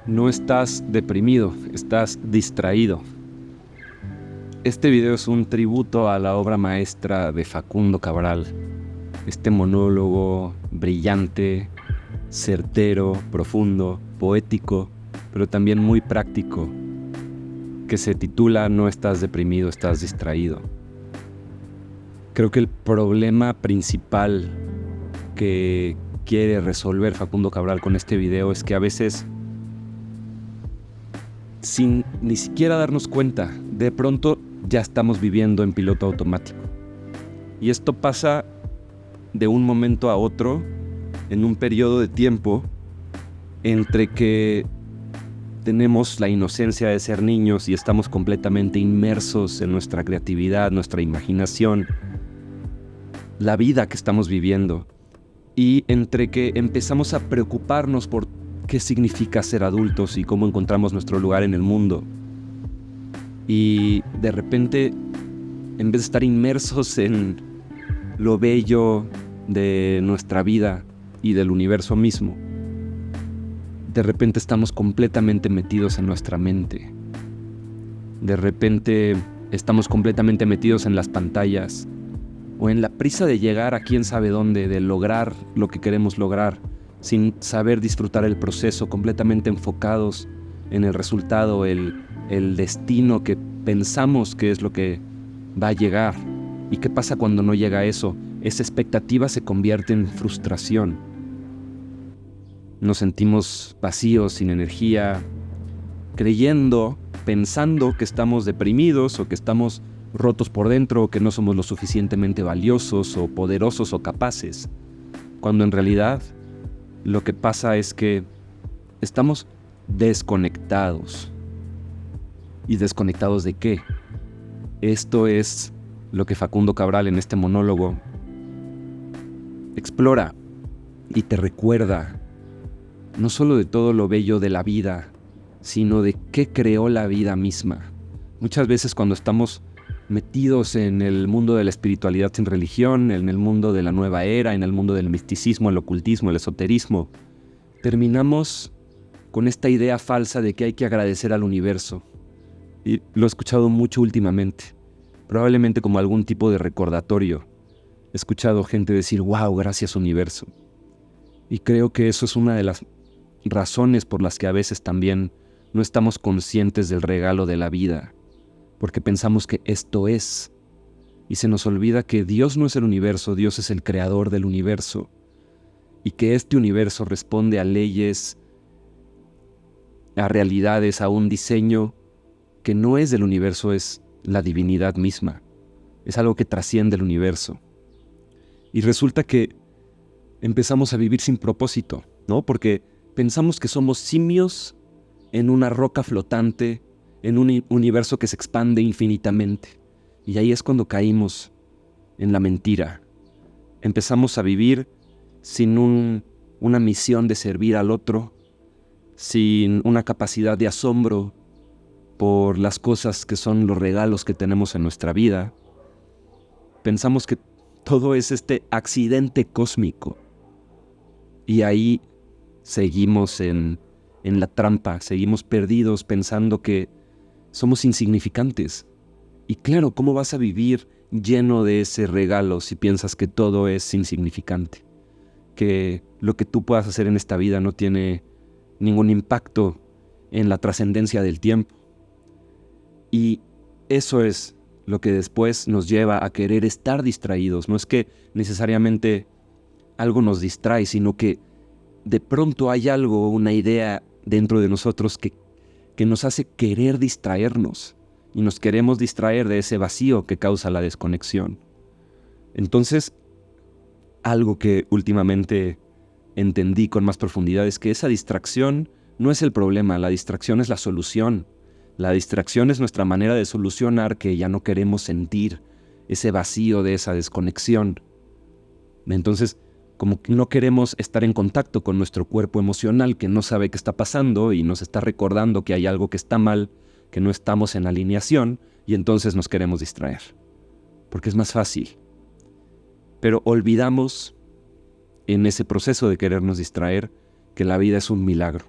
No estás deprimido, estás distraído. Este video es un tributo a la obra maestra de Facundo Cabral. Este monólogo brillante, certero, profundo, poético, pero también muy práctico, que se titula No estás deprimido, estás distraído. Creo que el problema principal que quiere resolver Facundo Cabral con este video es que a veces, sin ni siquiera darnos cuenta, de pronto ya estamos viviendo en piloto automático. Y esto pasa de un momento a otro, en un periodo de tiempo entre que tenemos la inocencia de ser niños y estamos completamente inmersos en nuestra creatividad, nuestra imaginación, la vida que estamos viviendo, y entre que empezamos a preocuparnos por qué significa ser adultos y cómo encontramos nuestro lugar en el mundo. Y de repente, en vez de estar inmersos en lo bello de nuestra vida y del universo mismo, de repente estamos completamente metidos en nuestra mente. De repente estamos completamente metidos en las pantallas o en la prisa de llegar a quién sabe dónde, de lograr lo que queremos lograr, sin saber disfrutar el proceso, completamente enfocados en el resultado, el destino que pensamos que es lo que va a llegar. ¿Y qué pasa cuando no llega eso? Esa expectativa se convierte en frustración. Nos sentimos vacíos, sin energía, pensando que estamos deprimidos o que estamos rotos por dentro o que no somos lo suficientemente valiosos o poderosos o capaces, cuando en realidad lo que pasa es que estamos desconectados. ¿Y desconectados de qué? Esto es lo que Facundo Cabral en este monólogo explora y te recuerda no solo de todo lo bello de la vida, sino de qué creó la vida misma. Muchas veces cuando estamos metidos en el mundo de la espiritualidad sin religión, en el mundo de la nueva era, en el mundo del misticismo, el ocultismo, el esoterismo, terminamos con esta idea falsa de que hay que agradecer al universo. Y lo he escuchado mucho últimamente, probablemente como algún tipo de recordatorio. He escuchado gente decir, wow, gracias universo. Y creo que eso es una de las razones por las que a veces también no estamos conscientes del regalo de la vida, porque pensamos que esto es, y se nos olvida que Dios no es el universo, Dios es el creador del universo, y que este universo responde a leyes, a realidades, a un diseño que no es del universo, es la divinidad misma, es algo que trasciende el universo. Y resulta que empezamos a vivir sin propósito, ¿no? Porque pensamos que somos simios en una roca flotante, en un universo que se expande infinitamente. Y ahí es cuando caímos en la mentira. Empezamos a vivir sin una misión de servir al otro, sin una capacidad de asombro por las cosas que son los regalos que tenemos en nuestra vida. Pensamos que todo es este accidente cósmico. Y ahí seguimos en la trampa, seguimos perdidos pensando que somos insignificantes. Y claro, ¿cómo vas a vivir lleno de ese regalo si piensas que todo es insignificante? Que lo que tú puedas hacer en esta vida no tiene ningún impacto en la trascendencia del tiempo. Y eso es lo que después nos lleva a querer estar distraídos. No es que necesariamente algo nos distrae, sino que de pronto hay algo, una idea dentro de nosotros que nos hace querer distraernos y nos queremos distraer de ese vacío que causa la desconexión. Entonces, algo que últimamente entendí con más profundidad es que esa distracción no es el problema, la distracción es la solución. La distracción es nuestra manera de solucionar que ya no queremos sentir ese vacío de esa desconexión. Entonces, como que no queremos estar en contacto con nuestro cuerpo emocional que no sabe qué está pasando y nos está recordando que hay algo que está mal, que no estamos en alineación, y entonces nos queremos distraer, porque es más fácil. Pero olvidamos en ese proceso de querernos distraer que la vida es un milagro.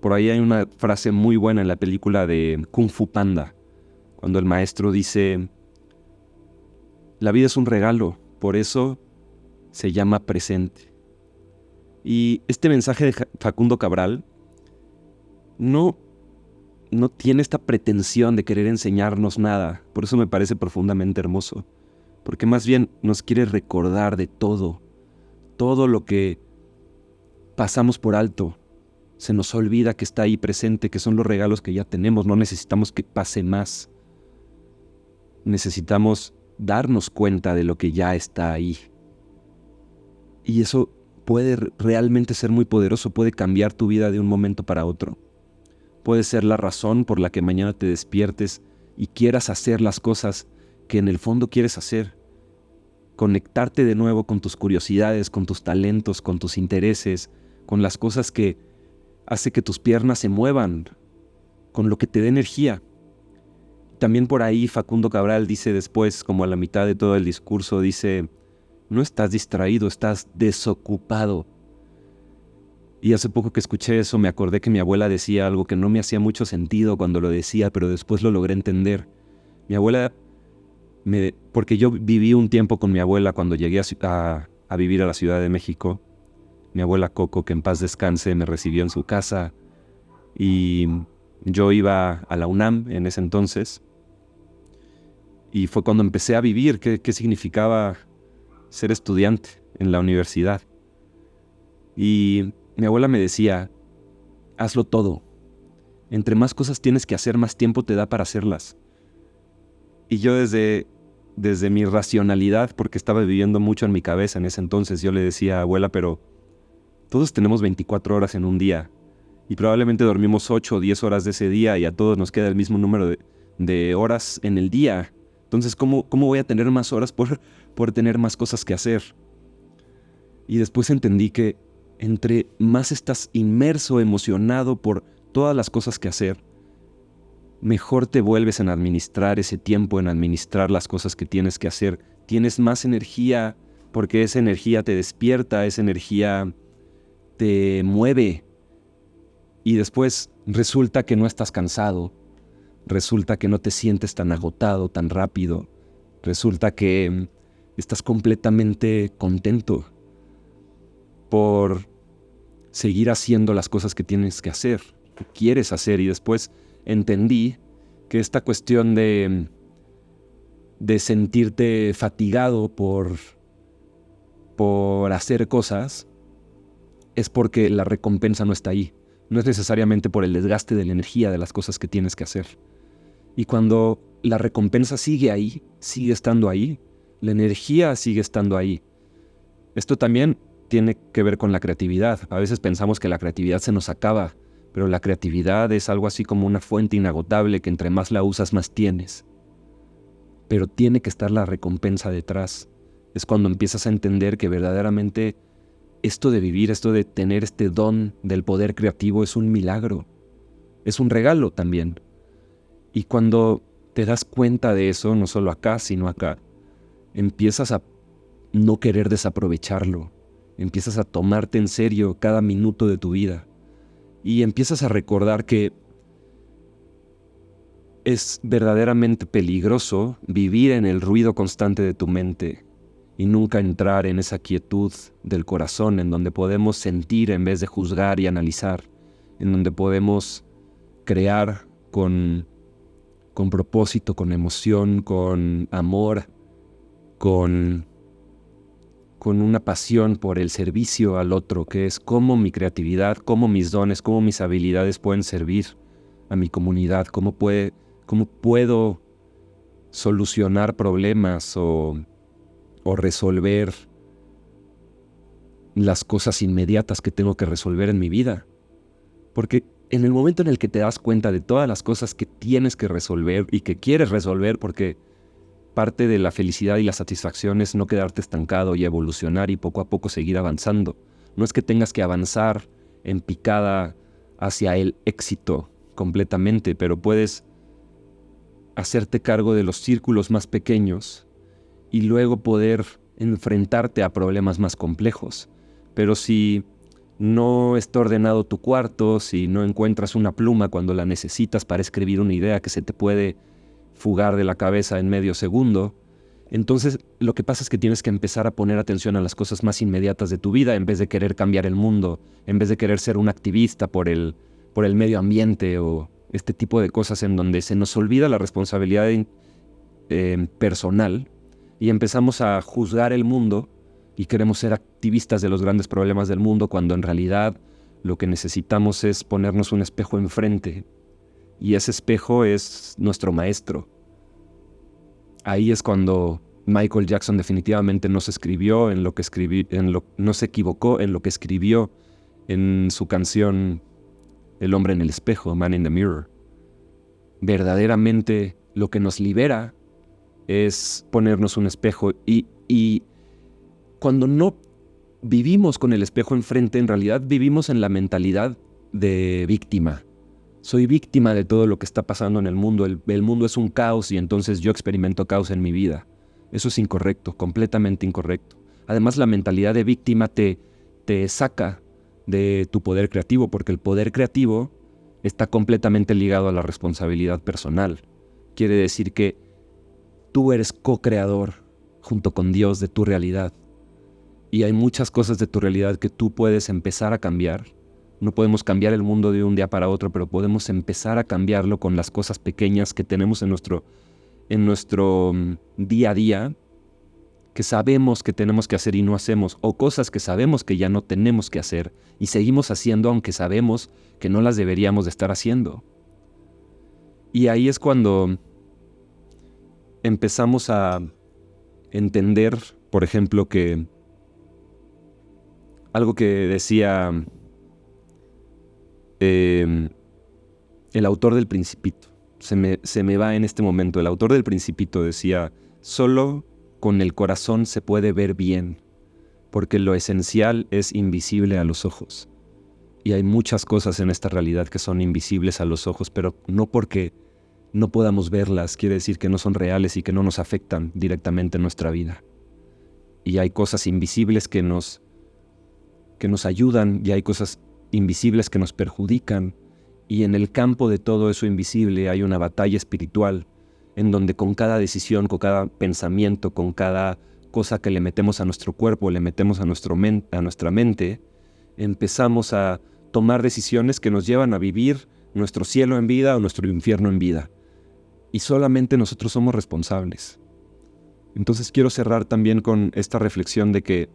Por ahí hay una frase muy buena en la película de Kung Fu Panda, cuando el maestro dice: la vida es un regalo, por eso se llama presente. Y este mensaje de Facundo Cabral no tiene esta pretensión de querer enseñarnos nada. Por eso me parece profundamente hermoso. Porque más bien nos quiere recordar de todo lo que pasamos por alto. Se nos olvida que está ahí presente, que son los regalos que ya tenemos. No necesitamos que pase más. Necesitamos darnos cuenta de lo que ya está ahí. Y eso puede realmente ser muy poderoso, puede cambiar tu vida de un momento para otro. Puede ser la razón por la que mañana te despiertes y quieras hacer las cosas que en el fondo quieres hacer. Conectarte de nuevo con tus curiosidades, con tus talentos, con tus intereses, con las cosas que hace que tus piernas se muevan, con lo que te dé energía. También por ahí Facundo Cabral dice después, como a la mitad de todo el discurso, dice: no estás distraído, estás desocupado. Y hace poco que escuché eso me acordé que mi abuela decía algo que no me hacía mucho sentido cuando lo decía, pero después lo logré entender. Mi abuela, porque yo viví un tiempo con mi abuela cuando llegué a vivir a la Ciudad de México. Mi abuela Coco, que en paz descanse, me recibió en su casa y yo iba a la UNAM en ese entonces. Y fue cuando empecé a vivir qué significaba ser estudiante en la universidad. Y mi abuela me decía: hazlo todo. Entre más cosas tienes que hacer, más tiempo te da para hacerlas. Y yo desde mi racionalidad, porque estaba viviendo mucho en mi cabeza en ese entonces, yo le decía: abuela, pero todos tenemos 24 horas en un día. Y probablemente dormimos 8 o 10 horas de ese día y a todos nos queda el mismo número de horas en el día. Entonces, ¿cómo voy a tener más horas por tener más cosas que hacer? Y después entendí que entre más estás inmerso, emocionado por todas las cosas que hacer, mejor te vuelves en administrar ese tiempo, en administrar las cosas que tienes que hacer. Tienes más energía porque esa energía te despierta, esa energía te mueve. Y después resulta que no estás cansado, resulta que no te sientes tan agotado, tan rápido, resulta que estás completamente contento por seguir haciendo las cosas que tienes que hacer, que quieres hacer. Y después entendí que esta cuestión de sentirte fatigado por hacer cosas es porque la recompensa no está ahí. No es necesariamente por el desgaste de la energía de las cosas que tienes que hacer. Y cuando la recompensa sigue ahí, sigue estando ahí, la energía sigue estando ahí. Esto también tiene que ver con la creatividad. A veces pensamos que la creatividad se nos acaba, pero la creatividad es algo así como una fuente inagotable que entre más la usas, más tienes. Pero tiene que estar la recompensa detrás. Es cuando empiezas a entender que verdaderamente esto de vivir, esto de tener este don del poder creativo es un milagro. Es un regalo también. Y cuando te das cuenta de eso, no solo acá, sino acá, empiezas a no querer desaprovecharlo. Empiezas a tomarte en serio cada minuto de tu vida. Y empiezas a recordar que es verdaderamente peligroso vivir en el ruido constante de tu mente y nunca entrar en esa quietud del corazón en donde podemos sentir en vez de juzgar y analizar, en donde podemos crear con propósito, con emoción, con amor, con una pasión por el servicio al otro, que es cómo mi creatividad, cómo mis dones, cómo mis habilidades pueden servir a mi comunidad, cómo puedo solucionar problemas o resolver las cosas inmediatas que tengo que resolver en mi vida. Porque en el momento en el que te das cuenta de todas las cosas que tienes que resolver y que quieres resolver, porque parte de la felicidad y la satisfacción es no quedarte estancado y evolucionar y poco a poco seguir avanzando. No es que tengas que avanzar en picada hacia el éxito completamente, pero puedes hacerte cargo de los círculos más pequeños y luego poder enfrentarte a problemas más complejos. Pero si no está ordenado tu cuarto, si no encuentras una pluma cuando la necesitas para escribir una idea que se te puede fugar de la cabeza en medio segundo. Entonces, lo que pasa es que tienes que empezar a poner atención a las cosas más inmediatas de tu vida en vez de querer cambiar el mundo, en vez de querer ser un activista por el medio ambiente o este tipo de cosas en donde se nos olvida la responsabilidad personal y empezamos a juzgar el mundo y queremos ser activistas de los grandes problemas del mundo cuando en realidad lo que necesitamos es ponernos un espejo enfrente y ese espejo es nuestro maestro. Ahí es cuando Michael Jackson definitivamente no se no se equivocó en lo que escribió en su canción El hombre en el espejo, Man in the Mirror. Verdaderamente lo que nos libera es ponernos un espejo y cuando no vivimos con el espejo enfrente, en realidad vivimos en la mentalidad de víctima. Soy víctima de todo lo que está pasando en el mundo. El mundo es un caos y entonces yo experimento caos en mi vida. Eso es incorrecto, completamente incorrecto. Además, la mentalidad de víctima te saca de tu poder creativo, porque el poder creativo está completamente ligado a la responsabilidad personal. Quiere decir que tú eres co-creador junto con Dios de tu realidad. Y hay muchas cosas de tu realidad que tú puedes empezar a cambiar. No podemos cambiar el mundo de un día para otro, pero podemos empezar a cambiarlo con las cosas pequeñas que tenemos en nuestro día a día, que sabemos que tenemos que hacer y no hacemos, o cosas que sabemos que ya no tenemos que hacer y seguimos haciendo aunque sabemos que no las deberíamos de estar haciendo. Y ahí es cuando empezamos a entender, por ejemplo, que algo que decía el autor del Principito, se me va en este momento, el autor del Principito decía, solo con el corazón se puede ver bien, porque lo esencial es invisible a los ojos. Y hay muchas cosas en esta realidad que son invisibles a los ojos, pero no porque no podamos verlas, quiere decir que no son reales y que no nos afectan directamente en nuestra vida. Y hay cosas invisibles que nos ayudan y hay cosas invisibles que nos perjudican. Y en el campo de todo eso invisible hay una batalla espiritual en donde con cada decisión, con cada pensamiento, con cada cosa que le metemos a nuestro cuerpo, le metemos a nuestra mente, empezamos a tomar decisiones que nos llevan a vivir nuestro cielo en vida o nuestro infierno en vida. Y solamente nosotros somos responsables. Entonces quiero cerrar también con esta reflexión de que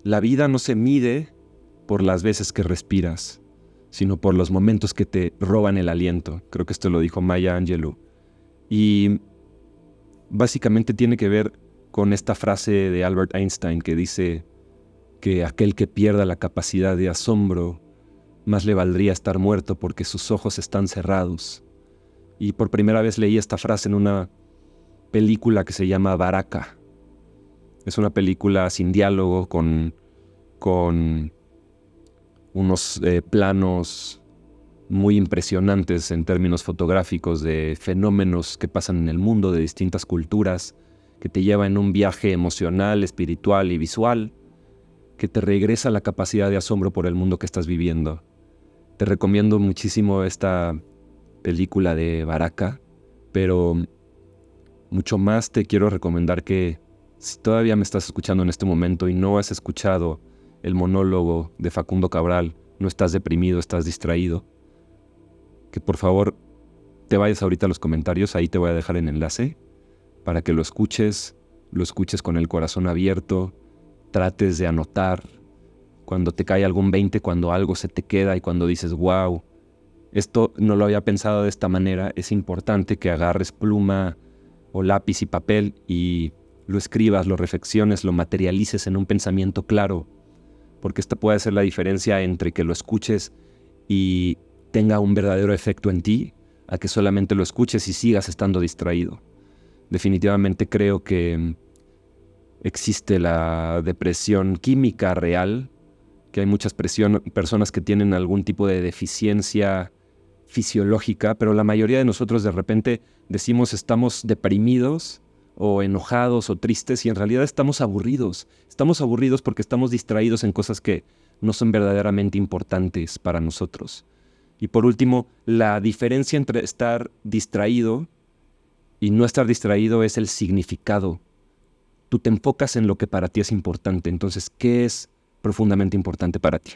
la vida no se mide por las veces que respiras, sino por los momentos que te roban el aliento. Creo que esto lo dijo Maya Angelou. Y básicamente tiene que ver con esta frase de Albert Einstein que dice que aquel que pierda la capacidad de asombro, más le valdría estar muerto porque sus ojos están cerrados. Y por primera vez leí esta frase en una película que se llama Baraka. Es una película sin diálogo con unos planos muy impresionantes en términos fotográficos de fenómenos que pasan en el mundo de distintas culturas, que te lleva en un viaje emocional, espiritual y visual, que te regresa la capacidad de asombro por el mundo que estás viviendo. Te recomiendo muchísimo esta película de Baraka, pero mucho más te quiero recomendar que si todavía me estás escuchando en este momento y no has escuchado el monólogo de Facundo Cabral, no estás deprimido, estás distraído, que por favor te vayas ahorita a los comentarios, ahí te voy a dejar el enlace para que lo escuches con el corazón abierto, trates de anotar cuando te cae algún 20, cuando algo se te queda y cuando dices, wow, esto no lo había pensado de esta manera, es importante que agarres pluma o lápiz y papel y lo escribas, lo reflexiones, lo materialices en un pensamiento claro, porque esta puede ser la diferencia entre que lo escuches y tenga un verdadero efecto en ti, a que solamente lo escuches y sigas estando distraído. Definitivamente creo que existe la depresión química real, que hay muchas personas que tienen algún tipo de deficiencia fisiológica, pero la mayoría de nosotros de repente decimos estamos deprimidos o enojados o tristes y en realidad estamos aburridos. Estamos aburridos porque estamos distraídos en cosas que no son verdaderamente importantes para nosotros. Y por último, la diferencia entre estar distraído y no estar distraído es el significado. Tú te enfocas en lo que para ti es importante. Entonces, ¿qué es profundamente importante para ti?